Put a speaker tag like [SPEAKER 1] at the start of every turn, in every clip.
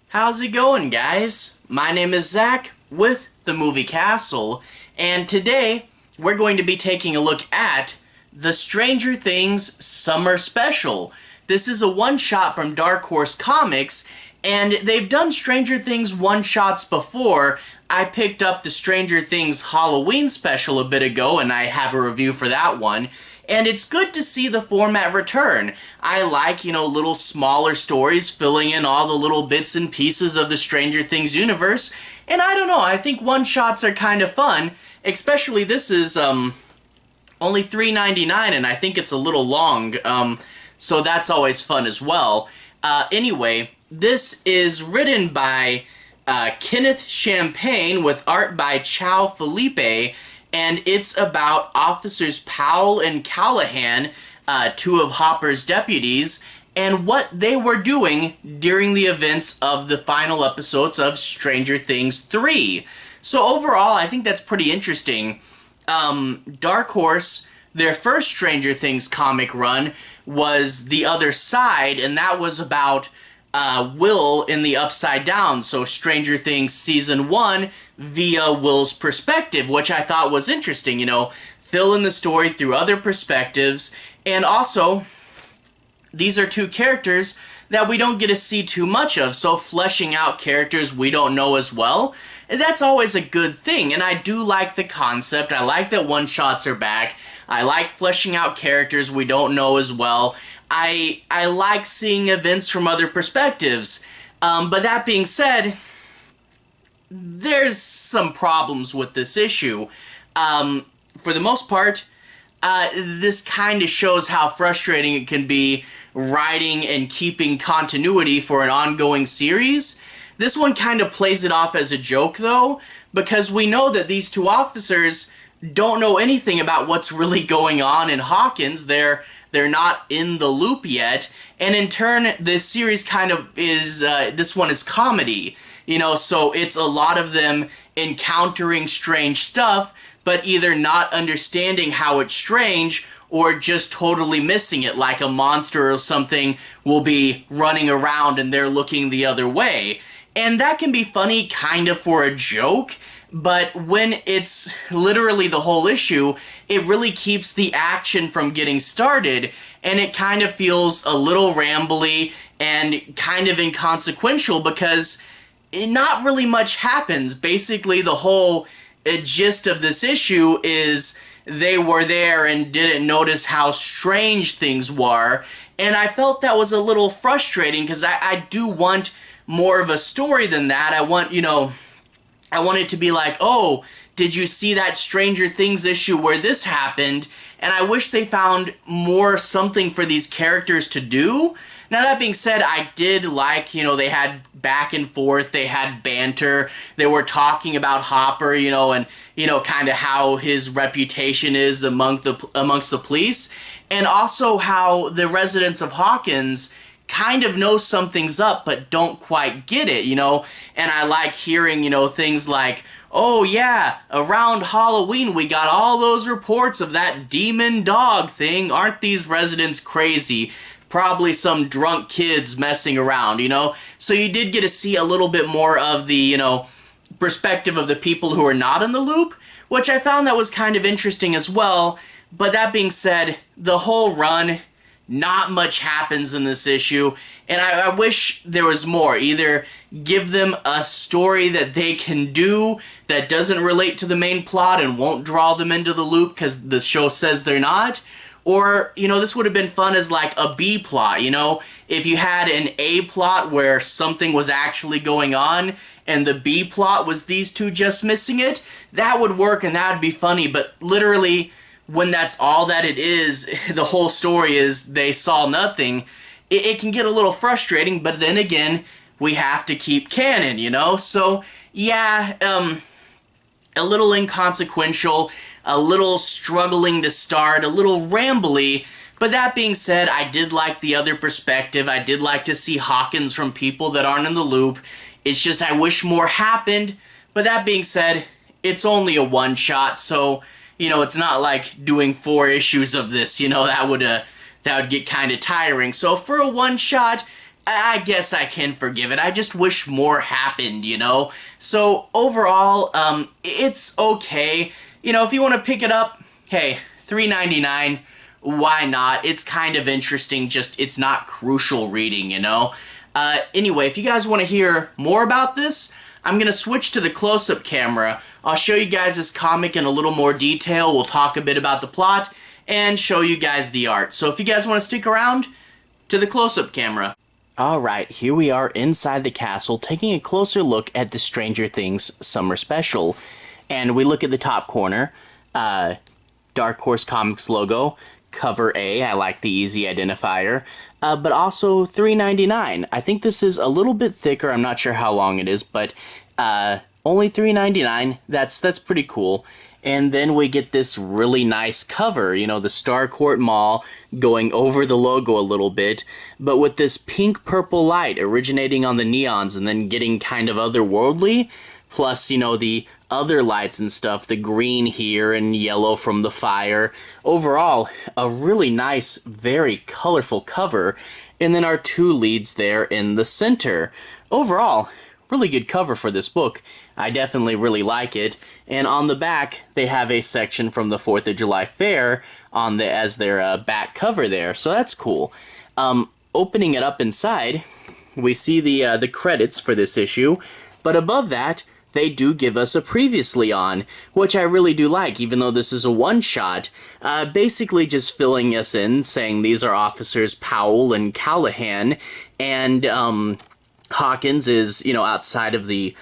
[SPEAKER 1] How's it going, guys? My name is Zach with the Movie Castle, and today we're going to be taking a look at the Stranger Things Summer Special. This is a one-shot from Dark Horse Comics, and they've done Stranger Things one-shots before. I picked up the Stranger Things Halloween special a bit ago, and I have a review for that one. And it's good to see the format return. I like, little smaller stories filling in all the little bits and pieces of the Stranger Things universe. And I don't know, I think one-shots are kind of fun. Especially this is only $3.99, and I think it's a little long. So that's always fun as well. Anyway, this is written by Kenneth Champagne with art by Caio Filipe. And it's about Officers Powell and Callahan, two of Hopper's deputies, and what they were doing during the events of the final episodes of Stranger Things 3. So overall, I think that's pretty interesting. Dark Horse, their first Stranger Things comic run was The Other Side, and that was about Will in the Upside Down, so Stranger Things Season 1 via Will's perspective, which I thought was interesting, fill in the story through other perspectives, and also, these are two characters that we don't get to see too much of, so fleshing out characters we don't know as well, that's always a good thing, and I do like the concept. I like that one-shots are back. I like fleshing out characters we don't know as well. I like seeing events from other perspectives. But that being said, there's some problems with this issue. For the most part, this kind of shows how frustrating it can be writing and keeping continuity for an ongoing series. This one kind of plays it off as a joke, though, because we know that these two officers don't know anything about what's really going on in Hawkins. They're not in the loop yet, and in turn, this series kind of is, this one is comedy, so it's a lot of them encountering strange stuff, but either not understanding how it's strange, or just totally missing it, like a monster or something will be running around and they're looking the other way. And that can be funny, kind of for a joke, but when it's literally the whole issue, it really keeps the action from getting started, and it kind of feels a little rambly and kind of inconsequential because not really much happens. Basically, the whole gist of this issue is they were there and didn't notice how strange things were, and I felt that was a little frustrating because I do want more of a story than that. I want, I want it to be like, oh, did you see that Stranger Things issue where this happened? And I wish they found more something for these characters to do. Now, that being said, I did like, they had back and forth, they had banter, they were talking about Hopper, and, kind of how his reputation is amongst the police, and also how the residents of Hawkins kind of know something's up but don't quite get it, and I like hearing, things like, oh yeah, around Halloween we got all those reports of that demon dog thing, aren't these residents crazy? Probably some drunk kids messing around, so you did get to see a little bit more of the, perspective of the people who are not in the loop, which I found that was kind of interesting as well. But that being said, the whole run, not much happens in this issue, and I wish there was more. Either give them a story that they can do that doesn't relate to the main plot and won't draw them into the loop because the show says they're not, or, this would have been fun as like a B plot, if you had an A plot where something was actually going on and the B plot was these two just missing it, that would work and that would be funny, but literally, when that's all that it is, the whole story is they saw nothing, it can get a little frustrating, but then again, we have to keep canon, So, yeah, a little inconsequential, a little struggling to start, a little rambly, but that being said, I did like the other perspective. I did like to see Hawkins from people that aren't in the loop. It's just I wish more happened, but that being said, it's only a one-shot, so it's not like doing 4 issues of this, that would get kind of tiring. So for a one-shot, I guess I can forgive it. I just wish more happened, you know? So overall, it's okay. You know, if you want to pick it up, hey, $3.99, why not? It's kind of interesting, just it's not crucial reading, you know? Anyway, if you guys want to hear more about this, I'm going to switch to the close-up camera. I'll show you guys this comic in a little more detail. We'll talk a bit about the plot and show you guys the art. So if you guys want to stick around, to the close-up camera. Alright, here we are inside the castle taking a closer look at the Stranger Things Summer Special. And we look at the top corner, Dark Horse Comics logo, cover A, I like the easy identifier, but also $3.99. I think this is a little bit thicker, I'm not sure how long it is, but only $3.99, that's pretty cool. And then we get this really nice cover, you know, the Starcourt Mall going over the logo a little bit, but with this pink-purple light originating on the neons and then getting kind of otherworldly, plus, you know, the other lights and stuff, the green here and yellow from the fire. Overall, a really nice, very colorful cover, and then our two leads there in the center. Overall, really good cover for this book. I definitely really like it. And on the back, they have a section from the 4th of July Fair on as their back cover there, so that's cool. Opening it up inside, we see the credits for this issue, but above that, they do give us a previously on, which I really do like, even though this is a one-shot, basically just filling us in, saying these are Officers Powell and Callahan, and Hawkins is, you know, outside of the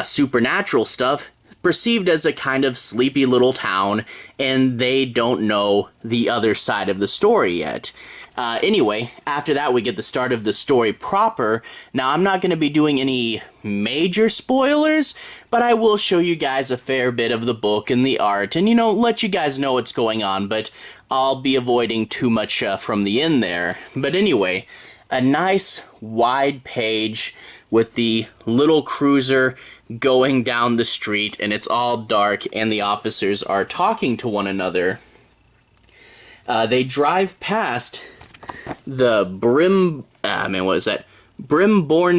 [SPEAKER 1] supernatural stuff, perceived as a kind of sleepy little town, and they don't know the other side of the story yet. Anyway, after that we get the start of the story proper. Now, I'm not going to be doing any major spoilers, but I will show you guys a fair bit of the book and the art, and, you know, let you guys know what's going on, but I'll be avoiding too much from the end there. But anyway, a nice wide page with the little cruiser going down the street, and it's all dark, and the officers are talking to one another. They drive past the Brimborn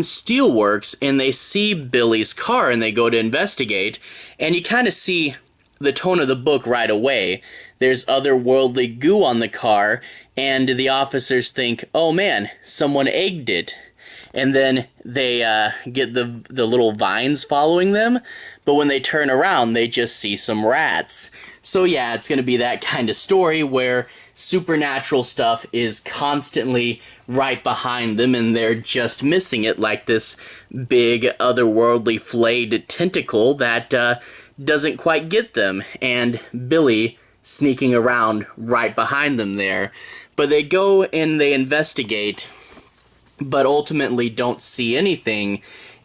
[SPEAKER 1] Steelworks, and they see Billy's car, and they go to investigate, and you kind of see the tone of the book right away. There's otherworldly goo on the car, and the officers think, oh man, someone egged it. And then they get the little vines following them, but when they turn around, they just see some rats. So yeah, it's going to be that kind of story where supernatural stuff is constantly right behind them, and they're just missing it, like this big, otherworldly, flayed tentacle that doesn't quite get them, and Billy sneaking around right behind them there. But they go and they investigate, but ultimately don't see anything,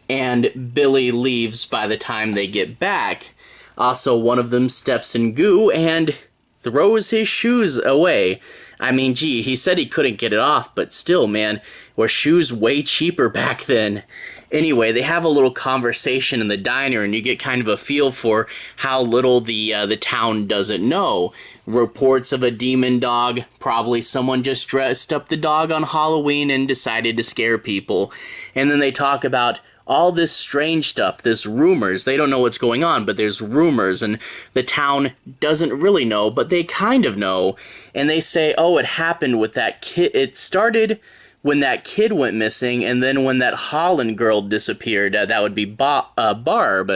[SPEAKER 1] and Billy leaves by the time they get back. Also, one of them steps in goo and throws his shoes away. I mean, gee, he said he couldn't get it off, but still, man, were shoes way cheaper back then? Anyway, they have a little conversation in the diner, and you get kind of a feel for how little the town doesn't know. Reports of a demon dog, probably someone just dressed up the dog on Halloween and decided to scare people. And then they talk about all this strange stuff, this rumors. They don't know what's going on, but there's rumors, and the town doesn't really know, but they kind of know. And they say, oh, it happened with that kid. It started when that kid went missing, and then when that Holland girl disappeared. That would be Barb.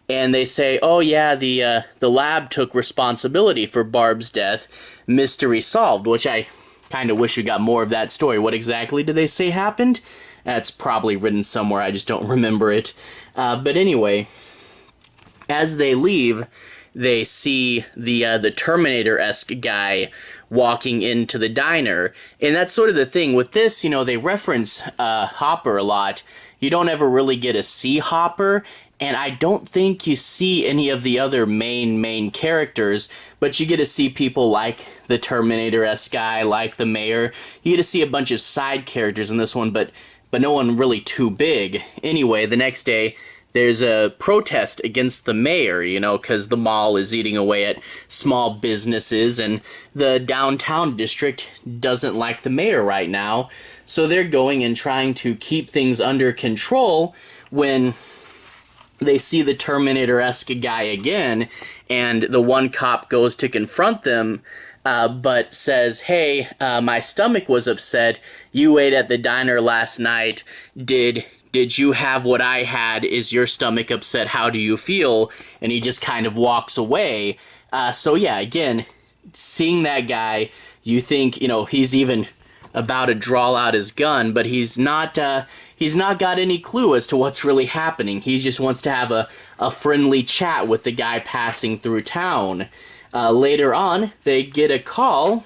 [SPEAKER 1] And they say, oh yeah, the lab took responsibility for Barb's death. Mystery solved, which I kind of wish we got more of that story. What exactly did they say happened? That's probably written somewhere, I just don't remember it. But anyway, as they leave, they see the Terminator-esque guy walking into the diner. And that's sort of the thing. With this, you know, they reference Hopper a lot. You don't ever really get to see Hopper, and I don't think you see any of the other main characters, but you get to see people like the Terminator-esque guy, like the mayor. You get to see a bunch of side characters in this one, but no one really too big. Anyway, the next day, there's a protest against the mayor, you know, because the mall is eating away at small businesses, and the downtown district doesn't like the mayor right now. So they're going and trying to keep things under control when they see the Terminator-esque guy again, and the one cop goes to confront them, but says, hey, my stomach was upset. You ate at the diner last night. Did you have what I had? Is your stomach upset? How do you feel? And he just kind of walks away. So yeah, again, seeing that guy, you think, he's even about to draw out his gun, but he's not got any clue as to what's really happening. He just wants to have a friendly chat with the guy passing through town. Later on, they get a call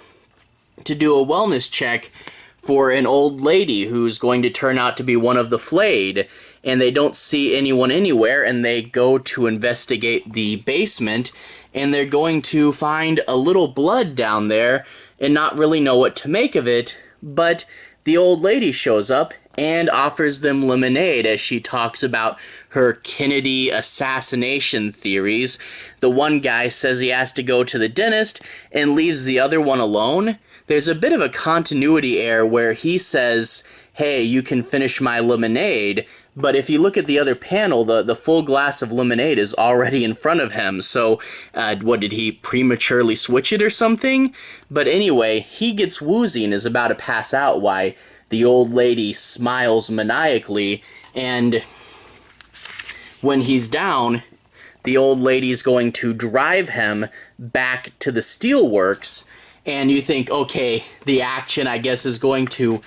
[SPEAKER 1] to do a wellness check for an old lady who's going to turn out to be one of the flayed, and they don't see anyone anywhere, and they go to investigate the basement, and they're going to find a little blood down there and not really know what to make of it, but the old lady shows up and offers them lemonade as she talks about her Kennedy assassination theories. The one guy says he has to go to the dentist and leaves the other one alone. There's a bit of a continuity error where he says, hey, you can finish my lemonade, but if you look at the other panel, the full glass of lemonade is already in front of him. So, what, did he prematurely switch it or something? But anyway, he gets woozy and is about to pass out while the old lady smiles maniacally, and when he's down, the old lady's going to drive him back to the steelworks, and you think, okay, the action, I guess, is going to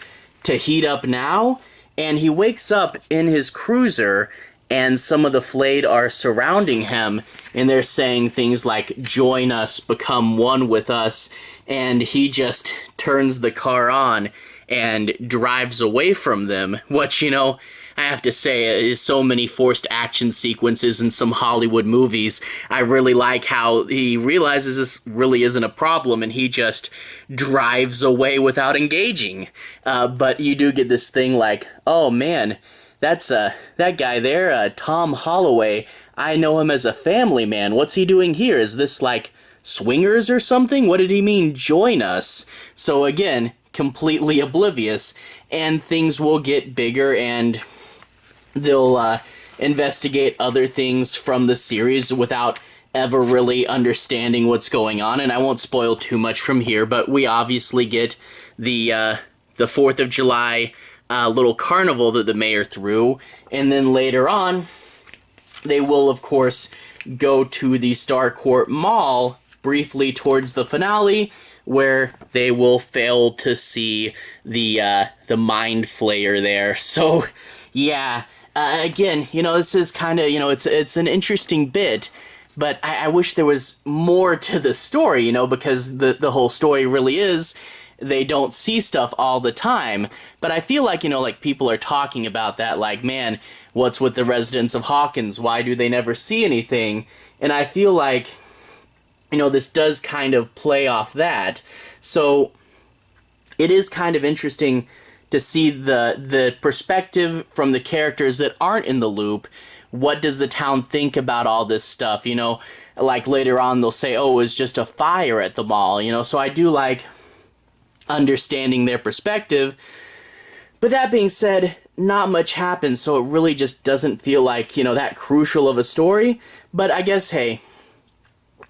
[SPEAKER 1] heat up now, and he wakes up in his cruiser, and some of the flayed are surrounding him, and they're saying things like, join us, become one with us, and he just turns the car on and drives away from them, which, I have to say, is so many forced action sequences in some Hollywood movies. I really like how he realizes this really isn't a problem, and he just drives away without engaging. But you do get this thing like, oh man, that's that guy there, Tom Holloway. I know him as a family man. What's he doing here? Is this like swingers or something? What did he mean, join us? So again, completely oblivious, and things will get bigger, and they'll investigate other things from the series without ever really understanding what's going on. And I won't spoil too much from here, but we obviously get the 4th of July little carnival that the mayor threw, and then later on, they will, of course, go to the Starcourt Mall briefly towards the finale, where they will fail to see the Mind Flayer there. So, yeah, again, this is kind of, it's an interesting bit, but I wish there was more to the story, because the whole story really is they don't see stuff all the time. But I feel like, like people are talking about that, like, man, what's with the residents of Hawkins? Why do they never see anything? And I feel like, this does kind of play off that. So it is kind of interesting to see the perspective from the characters that aren't in the loop. What does the town think about all this stuff? Like later on they'll say, oh, it was just a fire at the mall, So I do like understanding their perspective. But that being said, not much happens, so it really just doesn't feel like, that crucial of a story. But I guess, hey,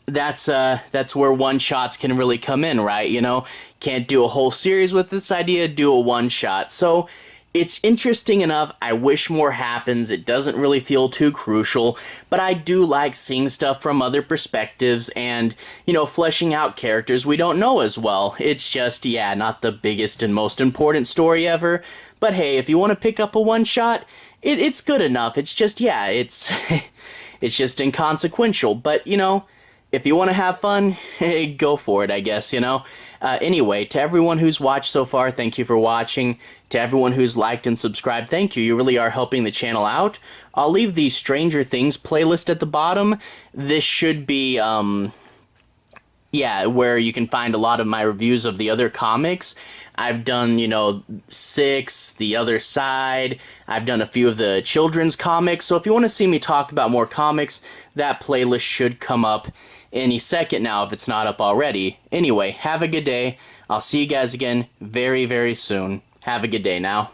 [SPEAKER 1] that's where one-shots can really come in, right? Can't do a whole series with this idea, do a one-shot. So it's interesting enough. I wish more happens. It doesn't really feel too crucial, but I do like seeing stuff from other perspectives and, fleshing out characters we don't know as well. It's just, yeah, not the biggest and most important story ever, but hey, if you want to pick up a one-shot, it's good enough. It's just, yeah, it's just inconsequential, but, if you want to have fun, hey, go for it, I guess, Anyway, to everyone who's watched so far, thank you for watching. To everyone who's liked and subscribed, thank you. You really are helping the channel out. I'll leave the Stranger Things playlist at the bottom. This should be, where you can find a lot of my reviews of the other comics. I've done, 6, The Other Side. I've done a few of the children's comics. So if you want to see me talk about more comics, that playlist should come up any second now if it's not up already. Anyway, have a good day. I'll see you guys again very, very soon. Have a good day now.